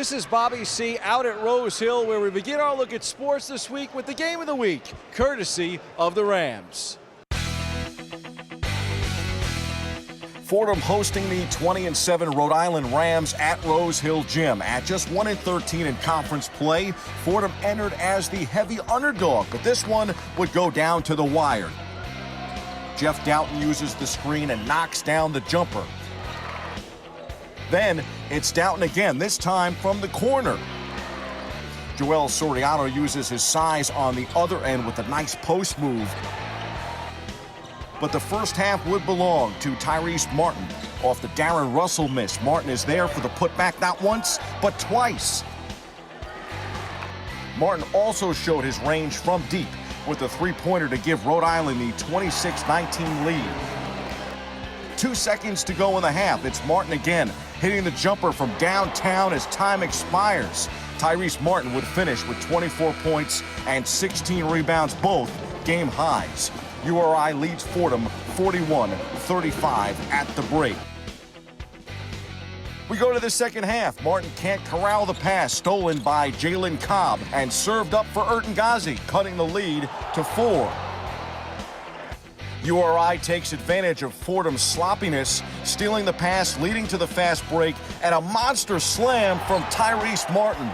This is Bobby C. out at Rose Hill, where we begin our look at sports this week with the game of the week, courtesy of the Rams. Fordham hosting the 20-7 Rhode Island Rams at Rose Hill Gym. At just 1-13 in conference play, Fordham entered as the heavy underdog, but this one would go down to the wire. Jeff Doughton uses the screen and knocks down the jumper. Then it's Doughton again, this time from the corner. Joel Soriano uses his size on the other end with a nice post move. But the first half would belong to Tyrese Martin. Off the Darren Russell miss, Martin is there for the putback not once, but twice. Martin also showed his range from deep with a three-pointer to give Rhode Island the 26-19 lead. 2 seconds to go in the half. It's Martin again, hitting the jumper from downtown as time expires. Tyrese Martin would finish with 24 points and 16 rebounds, both game highs. URI leads Fordham 41-35 at the break. We go to the second half. Martin can't corral the pass stolen by Jalen Cobb and served up for Ertan Ghazi, cutting the lead to 4. URI takes advantage of Fordham's sloppiness, stealing the pass, leading to the fast break, and a monster slam from Tyrese Martin.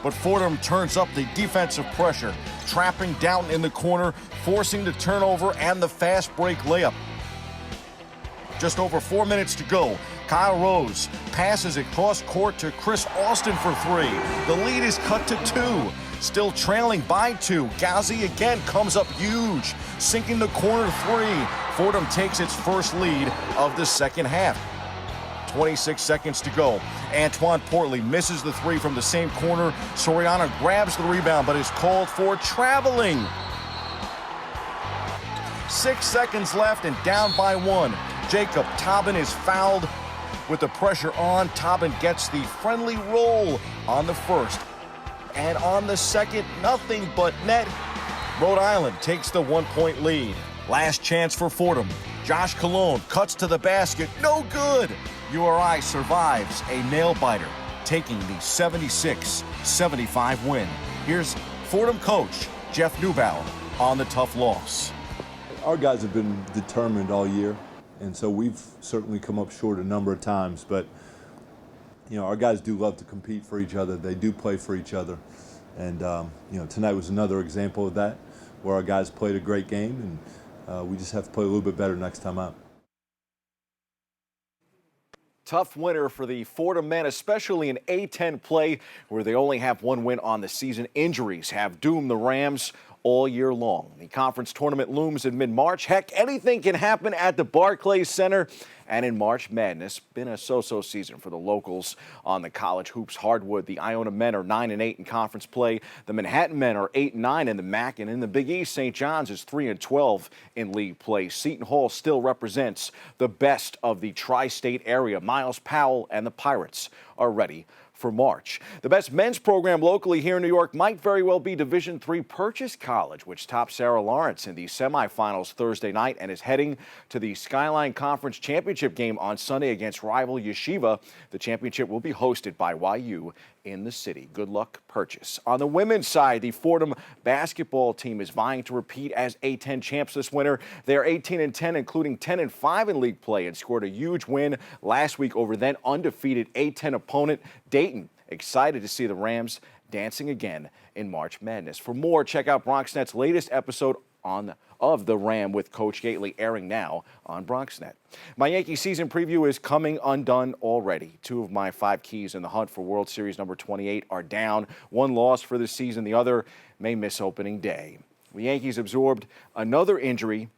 But Fordham turns up the defensive pressure, trapping Doughton in the corner, forcing the turnover and the fast break layup. Just over 4 minutes to go. Kyle Rose passes it cross court to Chris Austin for 3. The lead is cut to 2. Still trailing by 2. Ghazi again comes up huge, sinking the corner 3. Fordham takes its first lead of the second half. 26 seconds to go. Antoine Portley misses the 3 from the same corner. Soriano grabs the rebound but is called for traveling. 6 seconds left and down by 1. Jacob Tobin is fouled. With the pressure on, Tobin gets the friendly roll on the first. And on the second, nothing but net. Rhode Island takes the 1-point lead. Last chance for Fordham. Josh Colon cuts to the basket. No good. URI survives a nail-biter, taking the 76-75 win. Here's Fordham coach Jeff Neubauer on the tough loss. Our guys have been determined all year, and so we've certainly come up short a number of times, but you know, our guys do love to compete for each other. They do play for each other. And you know, tonight was another example of that, where our guys played a great game, and we just have to play a little bit better next time out. Tough winner for the Fordham men, especially in A-10 play, where they only have one win on the season. Injuries have doomed the Rams all year long. The conference tournament looms in mid-March. Heck, anything can happen at the Barclays Center. And in March Madness, been a so-so season for the locals on the college hoops hardwood. The Iona men are 9-8 in conference play. The Manhattan men are 8-9 in the MAC. And in the Big East, St. John's is 3-12 in league play. Seton Hall still represents the best of the tri-state area. Miles Powell and the Pirates are ready for March. The best men's program locally here in New York might very well be Division III Purchase College, which topped Sarah Lawrence in the semifinals Thursday night and is heading to the Skyline Conference Championship game on Sunday against rival Yeshiva. The championship will be hosted by YU in the city. Good luck, Purchase. On the women's side, the Fordham basketball team is vying to repeat as A-10 champs this winter. They are 18-10, including 10-5 in league play, and scored a huge win last week over then undefeated A-10 opponent Dayton. Excited to see the Rams dancing again in March Madness. For more, check out BronxNet's latest episode of The Ram with Coach Gately, airing now on BronxNet. My Yankee season preview is coming undone already. 2 of my 5 keys in the hunt for World Series number 28 are down. 1 loss for the season. The other may miss opening day. The Yankees absorbed another injury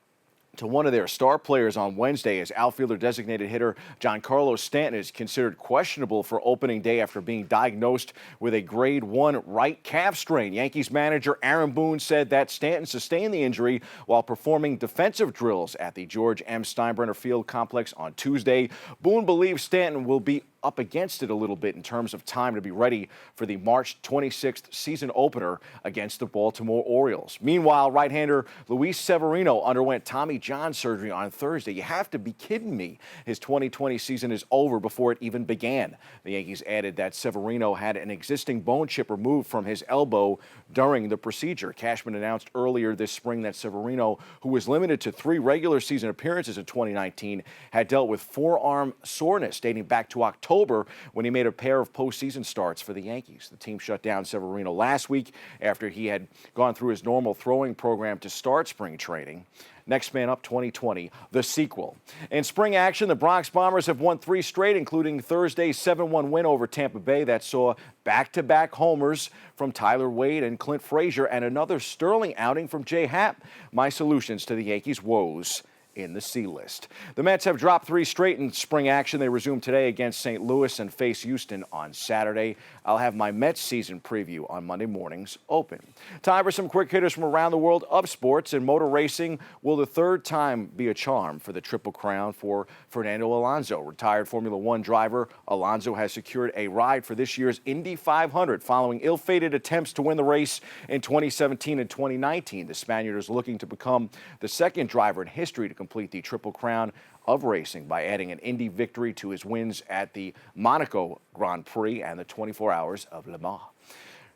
to one of their star players on Wednesday as outfielder designated hitter Giancarlo Stanton is considered questionable for opening day after being diagnosed with a grade 1 right calf strain. Yankees manager Aaron Boone said that Stanton sustained the injury while performing defensive drills at the George M. Steinbrenner Field complex on Tuesday. Boone believes Stanton will be up against it a little bit in terms of time to be ready for the March 26th season opener against the Baltimore Orioles. Meanwhile, right-hander Luis Severino underwent Tommy John surgery on Thursday. You have to be kidding me. His 2020 season is over before it even began. The Yankees added that Severino had an existing bone chip removed from his elbow during the procedure. Cashman announced earlier this spring that Severino, who was limited to 3 regular season appearances in 2019, had dealt with forearm soreness dating back to October when he made a pair of postseason starts for the Yankees. The team shut down Severino last week after he had gone through his normal throwing program to start spring training. Next Man Up 2020, the sequel. In spring action, the Bronx Bombers have won 3 straight, including Thursday's 7-1 win over Tampa Bay that saw back-to-back homers from Tyler Wade and Clint Frazier and another sterling outing from Jay Happ. My solutions to the Yankees' woes in the C list. The Mets have dropped 3 straight in spring action. They resume today against St. Louis and face Houston on Saturday. I'll have my Mets season preview on Monday morning's Open. Time for some quick hitters from around the world of sports. In motor racing, will the 3rd time be a charm for the Triple Crown for Fernando Alonso? Retired Formula One driver, Alonso has secured a ride for this year's Indy 500 following ill-fated attempts to win the race in 2017 and 2019. The Spaniard is looking to become the 2nd driver in history to complete the Triple Crown of racing by adding an Indy victory to his wins at the Monaco Grand Prix and the 24 Hours of Le Mans.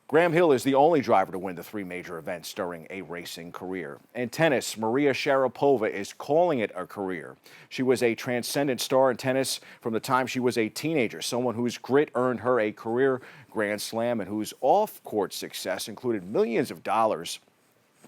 Graham Hill is the only driver to win the 3 major events during a racing career. In tennis, Maria Sharapova is calling it a career. She was a transcendent star in tennis from the time she was a teenager, someone whose grit earned her a career Grand Slam and whose off-court success included millions of dollars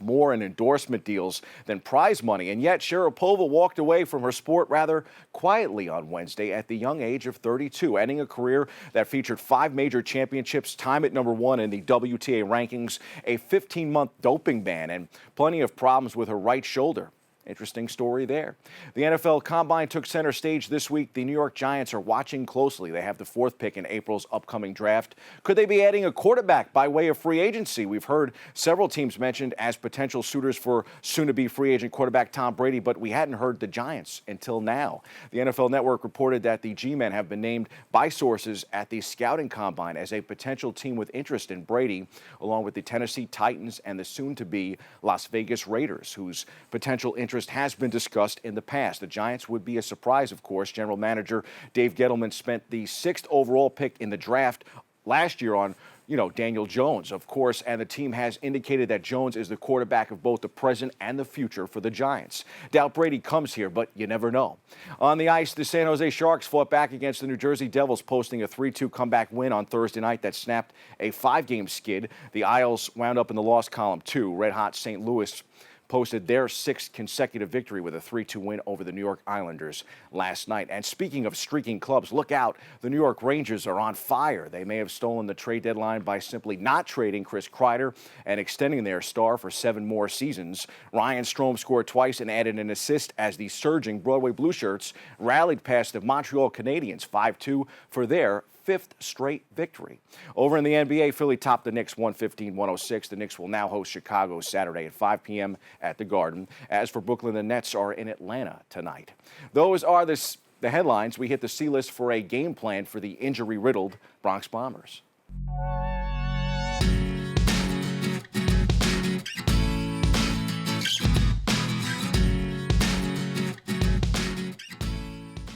more in endorsement deals than prize money, and yet Sharapova walked away from her sport rather quietly on Wednesday at the young age of 32, ending a career that featured 5 major championships, time at number 1 in the WTA rankings, a 15-month doping ban, and plenty of problems with her right shoulder. Interesting story there. The NFL Combine took center stage this week. The New York Giants are watching closely. They have the 4th pick in April's upcoming draft. Could they be adding a quarterback by way of free agency? We've heard several teams mentioned as potential suitors for soon-to-be free agent quarterback Tom Brady, but we hadn't heard the Giants until now. The NFL Network reported that the G-men have been named by sources at the scouting combine as a potential team with interest in Brady, along with the Tennessee Titans and the soon-to-be Las Vegas Raiders, whose potential interest has been discussed in the past. The Giants would be a surprise, of course. General Manager Dave Gettleman spent the 6th overall pick in the draft last year on, Daniel Jones, of course, and the team has indicated that Jones is the quarterback of both the present and the future for the Giants. Doubt Brady comes here, but you never know. On the ice, the San Jose Sharks fought back against the New Jersey Devils, posting a 3-2 comeback win on Thursday night that snapped a 5-game skid. The Isles wound up in the loss column, too. Red-hot St. Louis posted their 6th consecutive victory with a 3-2 win over the New York Islanders last night. And speaking of streaking clubs, look out. The New York Rangers are on fire. They may have stolen the trade deadline by simply not trading Chris Kreider and extending their star for 7 more seasons. Ryan Strome scored twice and added an assist as the surging Broadway Blue Shirts rallied past the Montreal Canadiens 5-2 for their 5th straight victory. Over in the NBA, Philly topped the Knicks 115-106. The Knicks will now host Chicago Saturday at 5 p.m. at the Garden. As for Brooklyn, the Nets are in Atlanta tonight. Those are the headlines. We hit the C list for a game plan for the injury-riddled Bronx Bombers.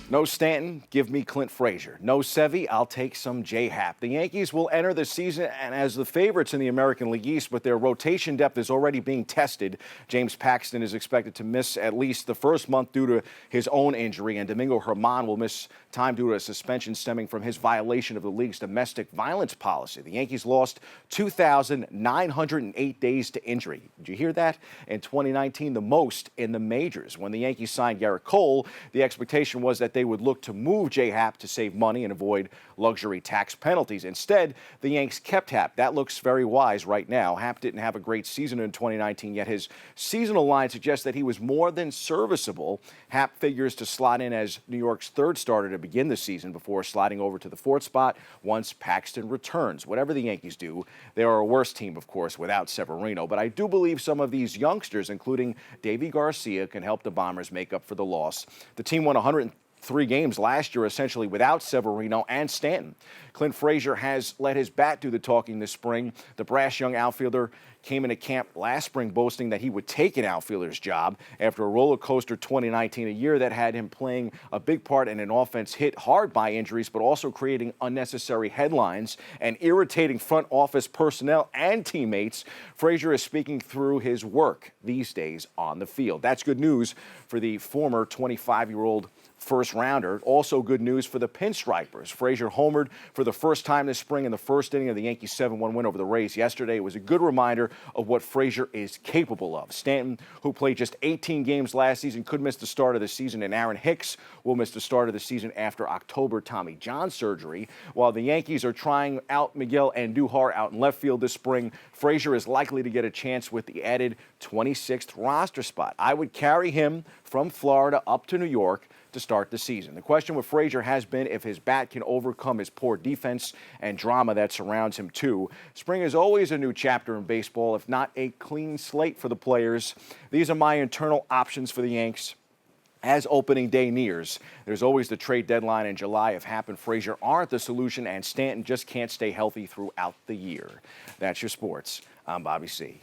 No Stanton, give me Clint Frazier. No Sevy, I'll take some Jay Happ. The Yankees will enter the season as the favorites in the American League East, but their rotation depth is already being tested. James Paxton is expected to miss at least the first month due to his own injury, and Domingo Germán will miss time due to a suspension stemming from his violation of the league's domestic violence policy. The Yankees lost 2,908 days to injury. Did you hear that? In 2019, the most in the majors. When the Yankees signed Garrett Cole, the expectation was that they would look to move Jay Happ to save money and avoid luxury tax penalties. Instead, the Yanks kept Happ. That looks very wise right now. Happ didn't have a great season in 2019, yet his seasonal line suggests that he was more than serviceable. Happ figures to slot in as New York's 3rd starter to begin the season before sliding over to the 4th spot once Paxton returns. Whatever the Yankees do, they are a worse team, of course, without Severino. But I do believe some of these youngsters, including Davy Garcia, can help the Bombers make up for the loss. The team won 103 3 games last year essentially without Severino and Stanton. Clint Frazier has let his bat do the talking this spring. The brash young outfielder came into camp last spring boasting that he would take an outfielder's job after a roller coaster 2019, a year that had him playing a big part in an offense hit hard by injuries, but also creating unnecessary headlines and irritating front office personnel and teammates. Frazier is speaking through his work these days on the field. That's good news for the former 25-year-old first rounder. Also good news for the Pinstripers. Frazier homered for the first time this spring in the first inning of the Yankees' 7-1 win over the Rays yesterday. It was a good reminder of what Frazier is capable of. Stanton, who played just 18 games last season, could miss the start of the season, and Aaron Hicks will miss the start of the season after October Tommy John surgery. While the Yankees are trying out Miguel Andujar out in left field this spring, Frazier is likely to get a chance with the added 26th roster spot. I would carry him from Florida up to New York to start the season. The question with Frazier has been if his bat can overcome his poor defense and drama that surrounds him too. Spring is always a new chapter in baseball, if not a clean slate for the players. These are my internal options for the Yanks. As opening day nears, there's always the trade deadline in July. If Happ and Frazier aren't the solution and Stanton just can't stay healthy throughout the year. That's your sports. I'm Bobby C.